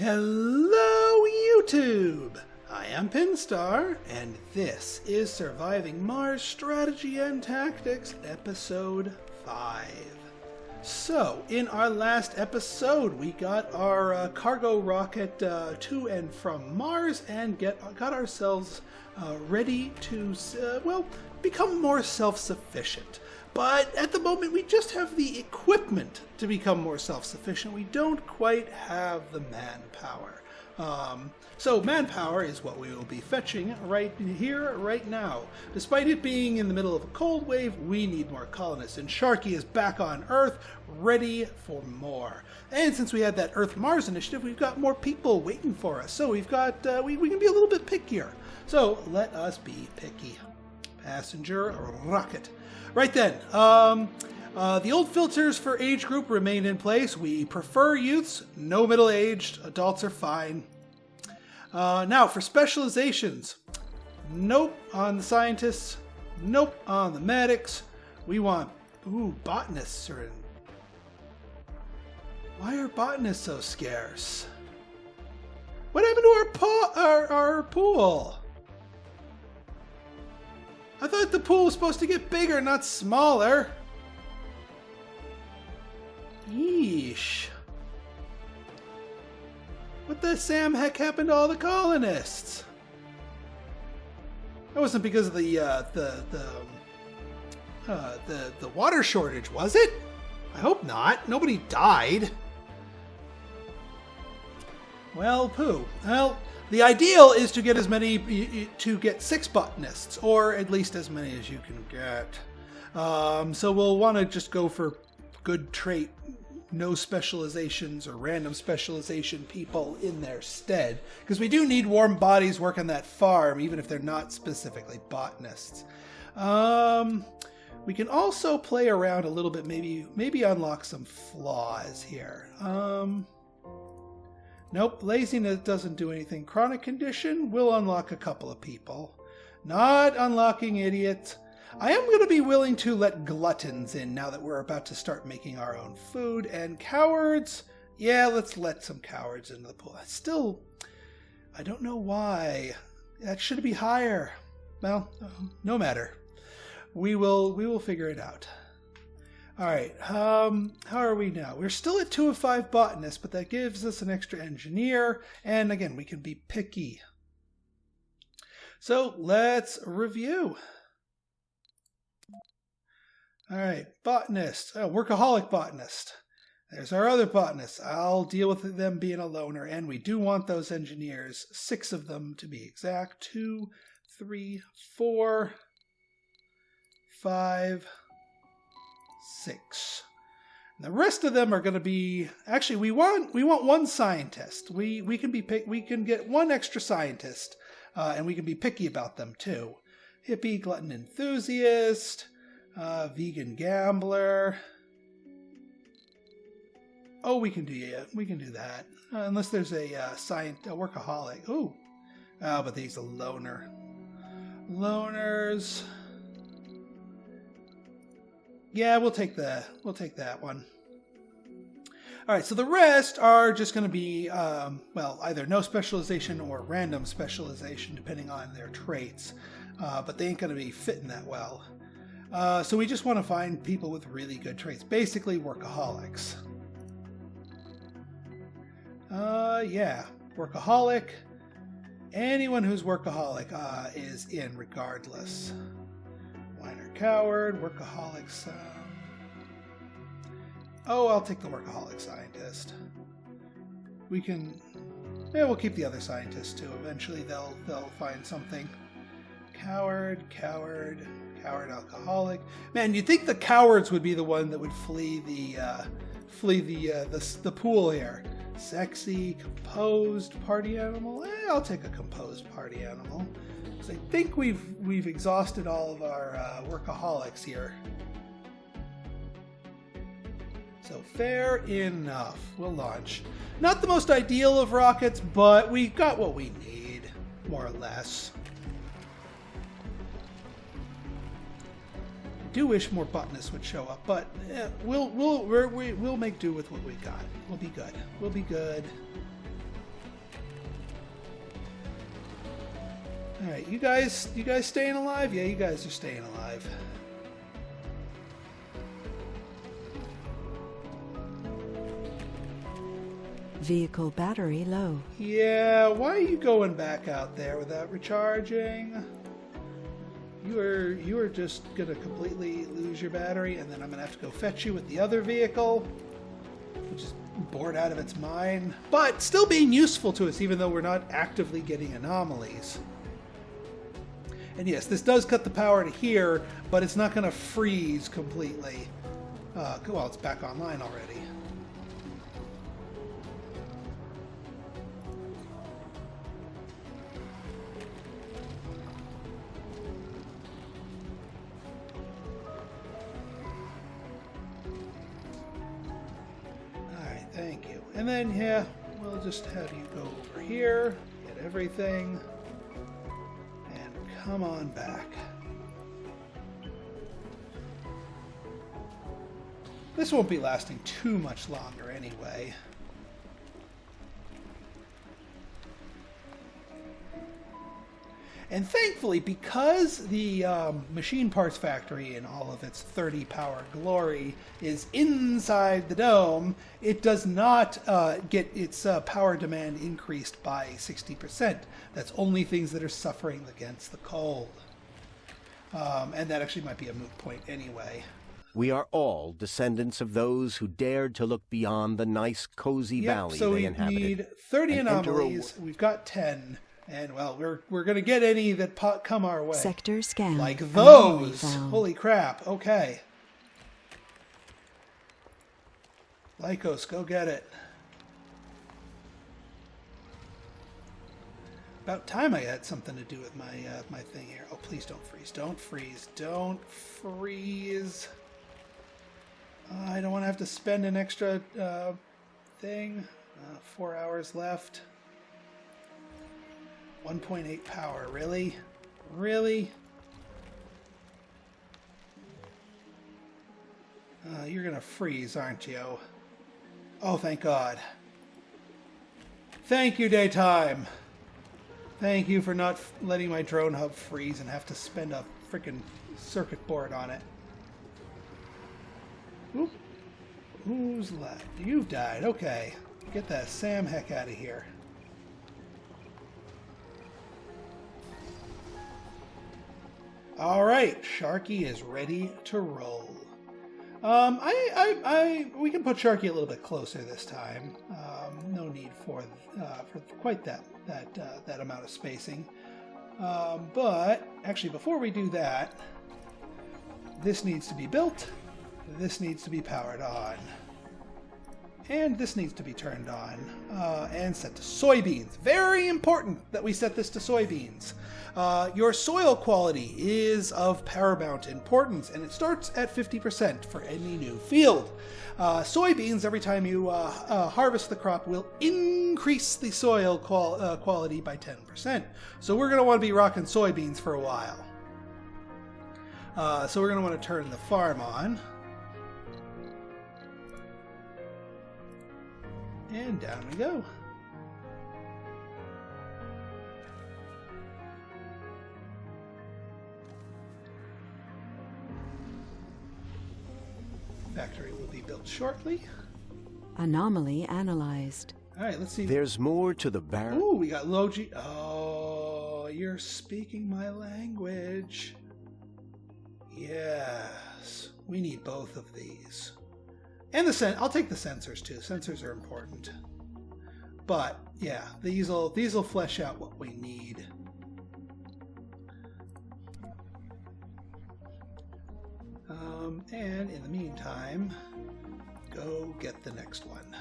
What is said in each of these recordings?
Hello, YouTube! I am Pinstar, and this is Surviving Mars Strategy and Tactics, Episode 5. So, in our last episode, we got our cargo rocket to and from Mars and got ourselves ready to, become more self-sufficient. But at the moment, we just have the equipment to become more self-sufficient. We don't quite have the manpower. So manpower is what we will be fetching right here, right now. Despite it being in the middle of a cold wave, we need more colonists. And Sharky is back on Earth, ready for more. And since we had that Earth-Mars initiative, we've got more people waiting for us. So we've got, we can be a little bit pickier. So let us be picky. Passenger rocket. Right then, the old filters for age group remain in place. We prefer youths, no middle-aged, adults are fine. Now, for specializations, nope on the scientists, nope on the medics. We want, botanists are in. Why are botanists so scarce? What happened to our pool? I thought the pool was supposed to get bigger, not smaller. Yeesh. What the Sam heck happened to all the colonists? That wasn't because of the water shortage, was it? I hope not. Nobody died. Well, poo. Well, the ideal is to get to get 6 botanists, or at least as many as you can get. So we'll want to just go for good trait, no specializations or random specialization people in their stead, because we do need warm bodies working that farm, even if they're not specifically botanists. We can also play around a little bit, maybe unlock some flaws here. Nope, laziness doesn't do anything. Chronic condition will unlock a couple of people. Not unlocking idiots. I am going to be willing to let gluttons in now that we're about to start making our own food. And cowards, yeah, let's let some cowards into the pool. Still, I don't know why. That should be higher. Well, no matter. We will figure it out. All right, how are we now? We're still at 2 of 5 botanists, but that gives us an extra engineer. And again, we can be picky. So let's review. All right, botanist, workaholic botanist. There's our other botanist. I'll deal with them being a loner. And we do want those engineers, 6 of them to be exact. 2, 3, 4, 5, 6. And the rest of them are going to be, actually we want 1 scientist. We can get 1 extra scientist, and we can be picky about them too. Hippie, glutton enthusiast, vegan gambler. Oh, we can do that. Unless there's a workaholic. Ooh. But he's a loner. Loners. Yeah, we'll take that one. All right, so the rest are just going to be, either no specialization or random specialization, depending on their traits. But they ain't going to be fitting that well. So we just want to find people with really good traits, basically workaholics. Yeah, workaholic. Anyone who's workaholic is in regardless. Whiner coward, workaholics. I'll take the workaholic scientist. We'll keep the other scientists too. Eventually they'll find something. Coward, alcoholic. Man, you'd think the cowards would be the one that would flee the pool here. Sexy, composed party animal. I'll take a composed party animal. So I think we've exhausted all of our workaholics here. So fair enough. We'll launch. Not the most ideal of rockets, but we got what we need, more or less. I do wish more botanists would show up, but we'll make do with what we got. We'll be good. Alright, you guys staying alive? Yeah, you guys are staying alive. Vehicle battery low. Yeah, why are you going back out there without recharging? You are just gonna completely lose your battery, and then I'm gonna have to go fetch you with the other vehicle, which is bored out of its mind, but still being useful to us even though we're not actively getting anomalies. And yes, this does cut the power to here, but it's not gonna freeze completely. Well, it's back online already. Thank you. And then, yeah, we'll just have you go over here, get everything, and come on back. This won't be lasting too much longer anyway. And thankfully, because the machine parts factory in all of its 30 power glory is inside the dome, it does not get its power demand increased by 60%. That's only things that are suffering against the cold. And that actually might be a moot point anyway. We are all descendants of those who dared to look beyond the nice, cozy valley they inhabited. So we need 30 anomalies. We've got 10. And, well, we're going to get any that come our way. Sector scan. Like those! Holy crap. Okay. Lycos, go get it. About time I had something to do with my thing here. Oh, please don't freeze. Don't freeze. Don't freeze. I don't want to have to spend an extra thing. 4 hours left. 1.8 power, really? Really? You're gonna freeze, aren't you? Oh, thank God. Thank you, daytime. Thank you for not letting my drone hub freeze and have to spend a freaking circuit board on it. Oop. Who's left? You've died. Okay. Get that Sam heck out of here. All right, Sharky is ready to roll. We can put Sharky a little bit closer this time. No need for quite that amount of spacing. But actually, before we do that, this needs to be built. This needs to be powered on. And this needs to be turned on and set to soybeans. Very important that we set this to soybeans. Your soil quality is of paramount importance, and it starts at 50% for any new field. Soybeans, every time you harvest the crop, will increase the soil quality by 10%. So we're going to want to be rocking soybeans for a while. So we're going to want to turn the farm on. And down we go. Factory will be built shortly. Anomaly analyzed. All right, let's see. There's more to the barrel. Ooh, we got low G. Oh, you're speaking my language. Yes, we need both of these. And I'll take the sensors too. Sensors are important. But yeah, these'll flesh out what we need. And in the meantime, go get the next one.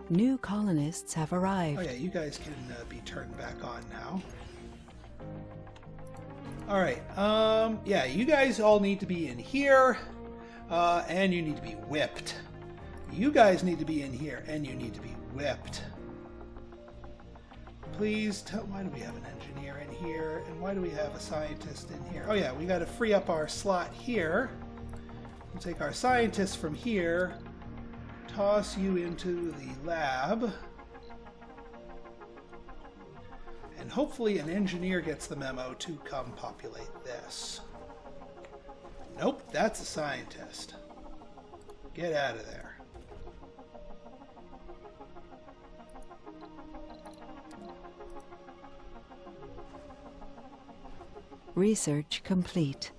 New colonists have arrived. Oh yeah, you guys can be turned back on now. All right. Yeah, you guys all need to be in here, and you need to be whipped. You guys need to be in here, and you need to be whipped. Please tell. Why do we have an engineer in here, and why do we have a scientist in here? Oh yeah, we got to free up our slot here. We'll take our scientists from here, toss you into the lab. And hopefully an engineer gets the memo to come populate this. Nope, that's a scientist. Get out of there. Research complete.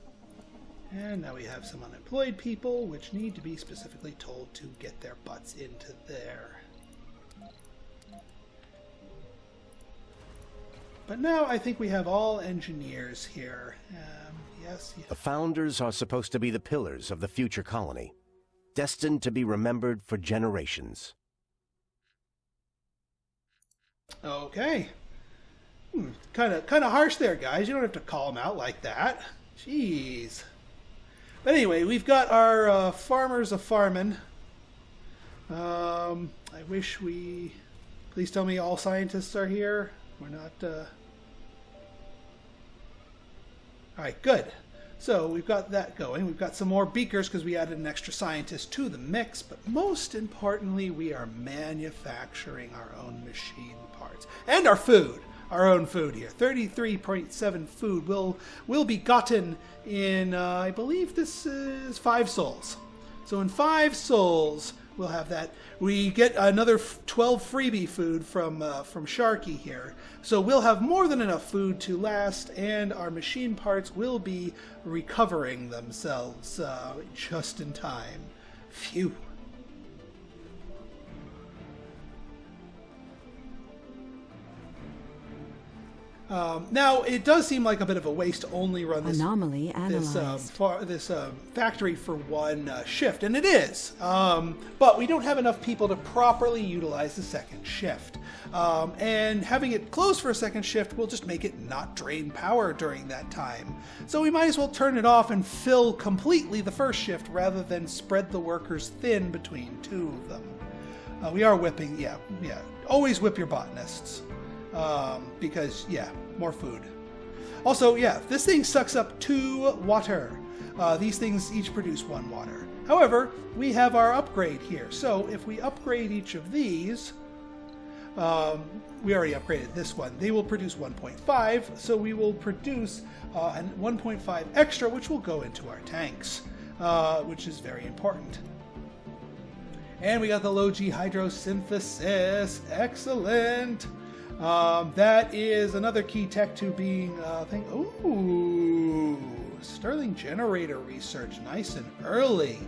And now we have some unemployed people, which need to be specifically told to get their butts into there. But now I think we have all engineers here. Yes. The founders are supposed to be the pillars of the future colony, destined to be remembered for generations. Okay. Kind of harsh there, guys. You don't have to call them out like that. Jeez. But anyway, we've got our farmers a-farmin'. I wish we... Please tell me all scientists are here. We're not... Alright, good. So we've got that going. We've got some more beakers because we added an extra scientist to the mix. But most importantly, we are manufacturing our own machine parts. And our food. Our own food here. 33.7 food will be gotten in, I believe this is 5 souls. So in 5 souls, we'll have that. We get another 12 freebie food from Sharky here. So we'll have more than enough food to last, and our machine parts will be recovering themselves just in time. Phew. Now, it does seem like a bit of a waste to only run this Anomaly analyzed. this factory for one shift, and it is. But we don't have enough people to properly utilize the second shift. And having it closed for a second shift will just make it not drain power during that time. So we might as well turn it off and fill completely the first shift rather than spread the workers thin between 2 of them. We are whipping, yeah. Always whip your botanists. Because, yeah, more food. Also, yeah, this thing sucks up 2 water. These things each produce 1 water. However, we have our upgrade here. So if we upgrade each of these, we already upgraded this one. They will produce 1.5, so we will produce 1.5 extra, which will go into our tanks, which is very important. And we got the low G hydrosynthesis. Excellent. That is another key tech to being, ooh, Stirling generator research, nice and early.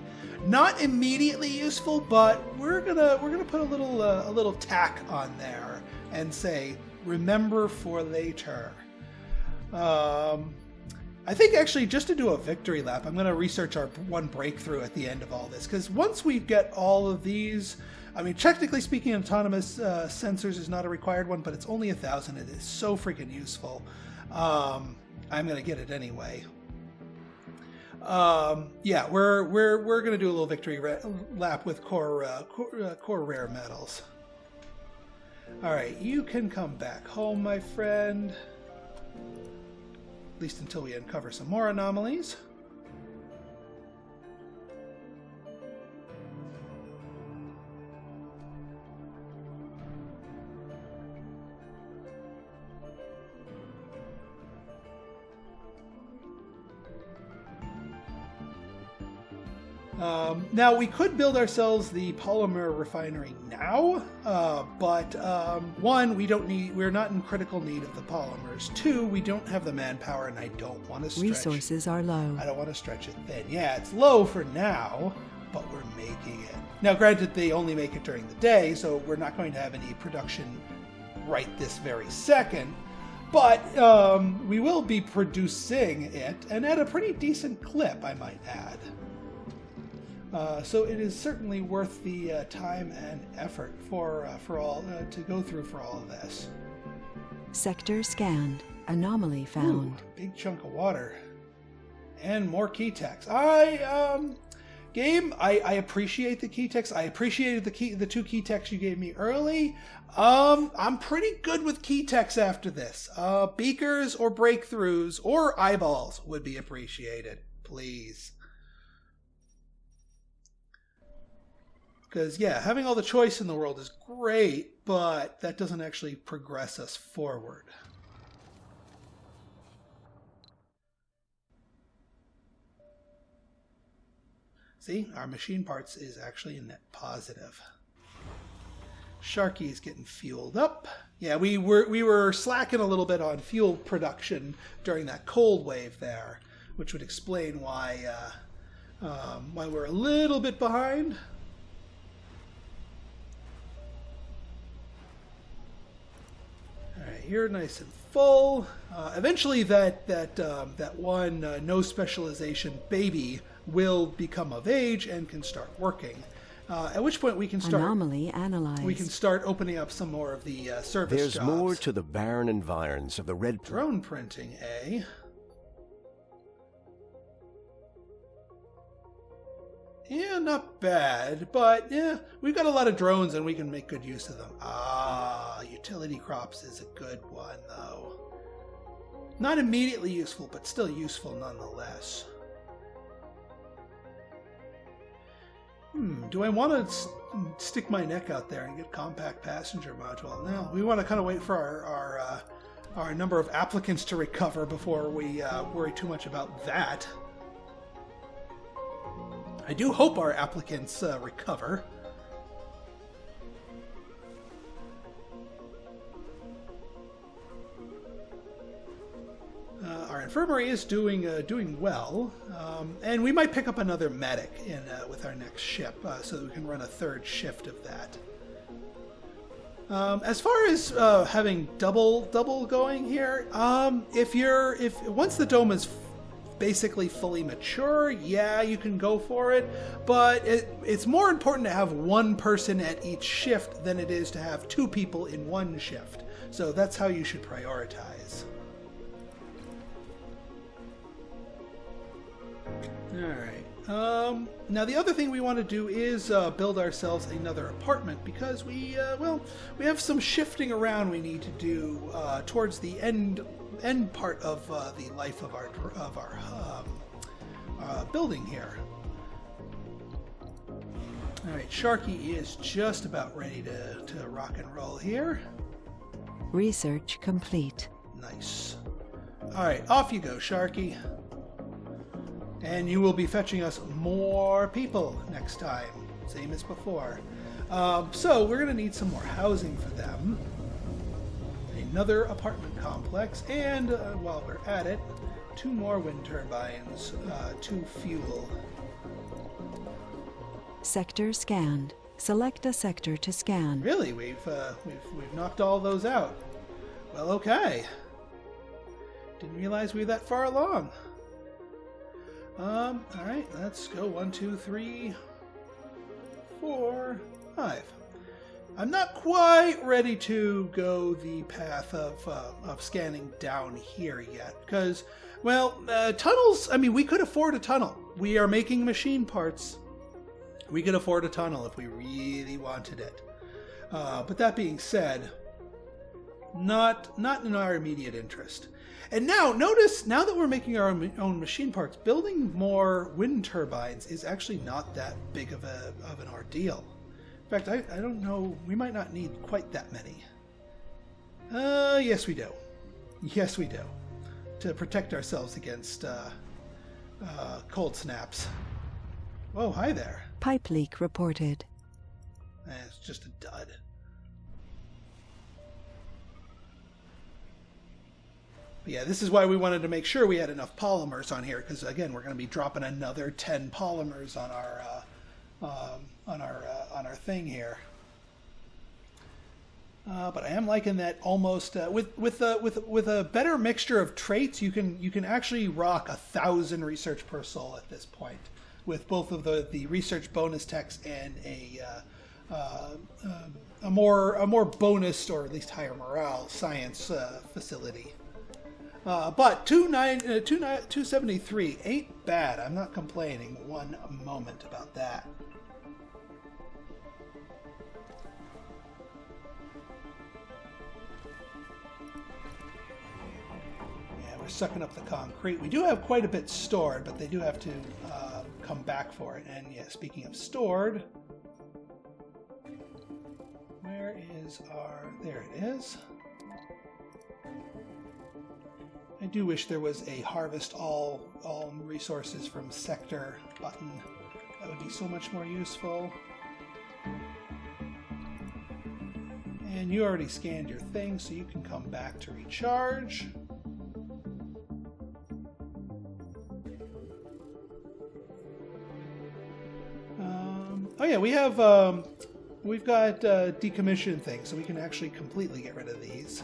Not immediately useful, but we're gonna put a little tack on there and say, remember for later. I think actually just to do a victory lap, I'm gonna research our one breakthrough at the end of all this, because once we get all of these. I mean, technically speaking, autonomous sensors is not a required one, but it's only 1,000. It is so freaking useful. I'm gonna get it anyway. Yeah, we're gonna do a little victory lap with core rare metals. All right, you can come back home, my friend. At least until we uncover some more anomalies. Now, we could build ourselves the polymer refinery now, but 1, we're not in critical need of the polymers. 2, we don't have the manpower, and I don't want to stretch. Resources are low. I don't want to stretch it thin. Yeah, it's low for now, but we're making it. Now, granted, they only make it during the day, so we're not going to have any production right this very second. But we will be producing it, and at a pretty decent clip, I might add. So it is certainly worth the time and effort for all to go through for all of this. Sector scanned. Anomaly found. Ooh, big chunk of water. And more key techs. Game, I appreciate the key techs. I appreciated the 2 key techs you gave me early. I'm pretty good with key techs after this. Beakers or breakthroughs or eyeballs would be appreciated. Please. Because, yeah, having all the choice in the world is great, but that doesn't actually progress us forward. See, our machine parts is actually a net positive. Sharky's getting fueled up. Yeah, we were slacking a little bit on fuel production during that cold wave there, which would explain why we're a little bit behind. All right, here nice and full. Eventually, that one no specialization baby will become of age and can start working. At which point we can start. Anomaly analyzed. We can start opening up some more of the service There's jobs. more to the barren environs of the red Drone printing, eh? Yeah, not bad, but yeah, we've got a lot of drones and we can make good use of them. Ah, utility crops is a good one, though. Not immediately useful, but still useful nonetheless. Do I want to stick my neck out there and get compact passenger module? No, we want to kind of wait for our number of applicants to recover before we worry too much about that. I do hope our applicants recover. Our infirmary is doing well, and we might pick up another medic with our next ship, so that we can run a third shift of that. As far as having double going here, if once the dome is basically fully mature, yeah, you can go for it, but it's more important to have one person at each shift than it is to have two people in one shift. So that's how you should prioritize. Alright, now the other thing we want to do is build ourselves another apartment, because we have some shifting around we need to do towards the end part of the life of our building here. Alright, Sharky is just about ready to rock and roll here. Research complete. Nice. Alright, off you go, Sharky. And you will be fetching us more people next time, same as before. So we're going to need some more housing for them. Another apartment complex, and while we're at it, 2 more wind turbines to fuel. Sector scanned. Select a sector to scan. Really, we've knocked all those out. Well, okay. Didn't realize we were that far along. All right, let's go 1, 2, 3, 4, 5. I'm not quite ready to go the path of scanning down here yet, because, well, tunnels, I mean, we could afford a tunnel. We are making machine parts. We could afford a tunnel if we really wanted it. But that being said, not in our immediate interest. And now, notice, now that we're making our own machine parts, building more wind turbines is actually not that big of an ordeal. In fact, I don't know, we might not need quite that many. Yes we do. Yes we do. To protect ourselves against cold snaps. Oh, hi there. Pipe leak reported. It's just a dud. But yeah, this is why we wanted to make sure we had enough polymers on here, because again, we're going to be dropping another 10 polymers on our thing here. But I am liking that almost with a better mixture of traits, you can actually rock 1,000 research per soul at this point, with both of the research bonus techs and a more bonus, or at least higher morale science facility. But 273 ain't bad. I'm not complaining one moment about that. Yeah, we're sucking up the concrete. We do have quite a bit stored, but they do have to come back for it. And yeah, speaking of stored, where is our... There it is. I do wish there was a harvest all resources from sector button That would be so much more useful. And you already scanned your thing, so you can come back to recharge. Oh yeah, we've got decommission things, so we can actually completely get rid of these.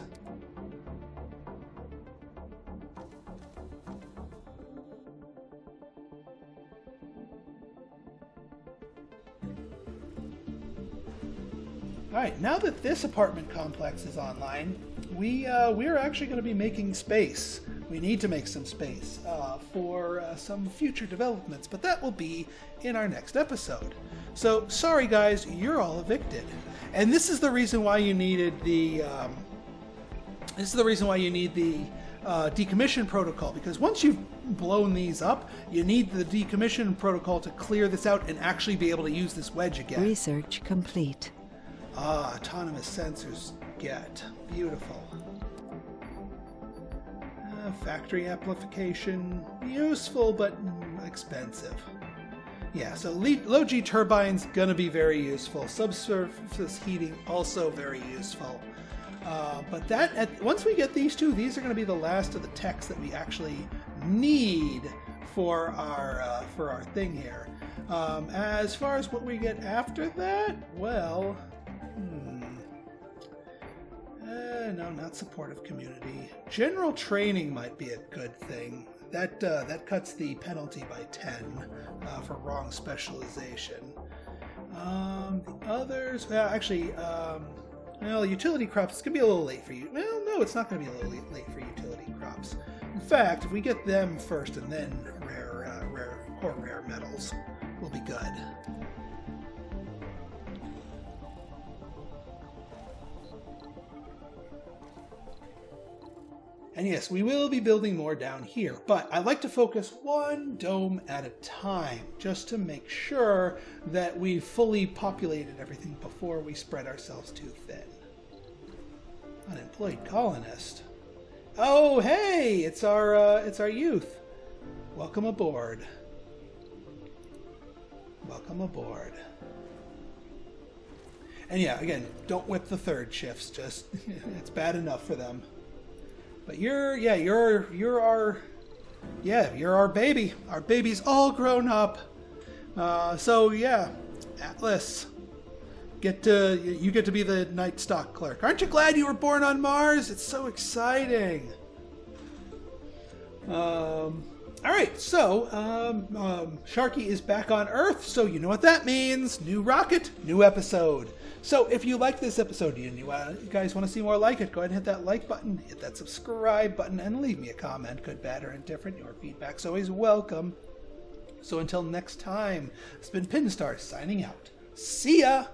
Alright, now that this apartment complex is online, we're actually going to be making space. We need to make some space for some future developments, but that will be in our next episode. So, sorry guys, you're all evicted. And this is the reason why you needed the decommission protocol, because once you've blown these up, you need the decommission protocol to clear this out and actually be able to use this wedge again. Research complete. Ah, autonomous sensors get. Beautiful. Factory amplification, useful but expensive. Yeah, so low G turbines gonna be very useful. Subsurface heating also very useful. But once we get these two, these are gonna be the last of the techs that we actually need for our thing here. As far as what we get after that, well, no, not supportive community. General training might be a good thing. That cuts the penalty by 10 for wrong specialization. The others, well, utility crops, it's gonna be a little late for you. Well, no, it's not gonna be a little late for utility crops. In fact, if we get them first and then rare metals, we'll be good. And yes, we will be building more down here, but I like to focus one dome at a time, just to make sure that we've fully populated everything before we spread ourselves too thin. Unemployed colonist. Oh, hey, it's our youth. Welcome aboard. Welcome aboard. And yeah, again, don't whip the third shifts. Just it's bad enough for them. But you're our baby. Our baby's all grown up. So yeah, Atlas, you get to be the night stock clerk. Aren't you glad you were born on Mars? It's so exciting. All right, so Sharky is back on Earth, so you know what that means. New rocket, new episode. So if you like this episode, you guys want to see more like it, go ahead and hit that like button, hit that subscribe button, and leave me a comment, good, bad, or indifferent. Your feedback's always welcome. So until next time, it's been Pinstar signing out. See ya!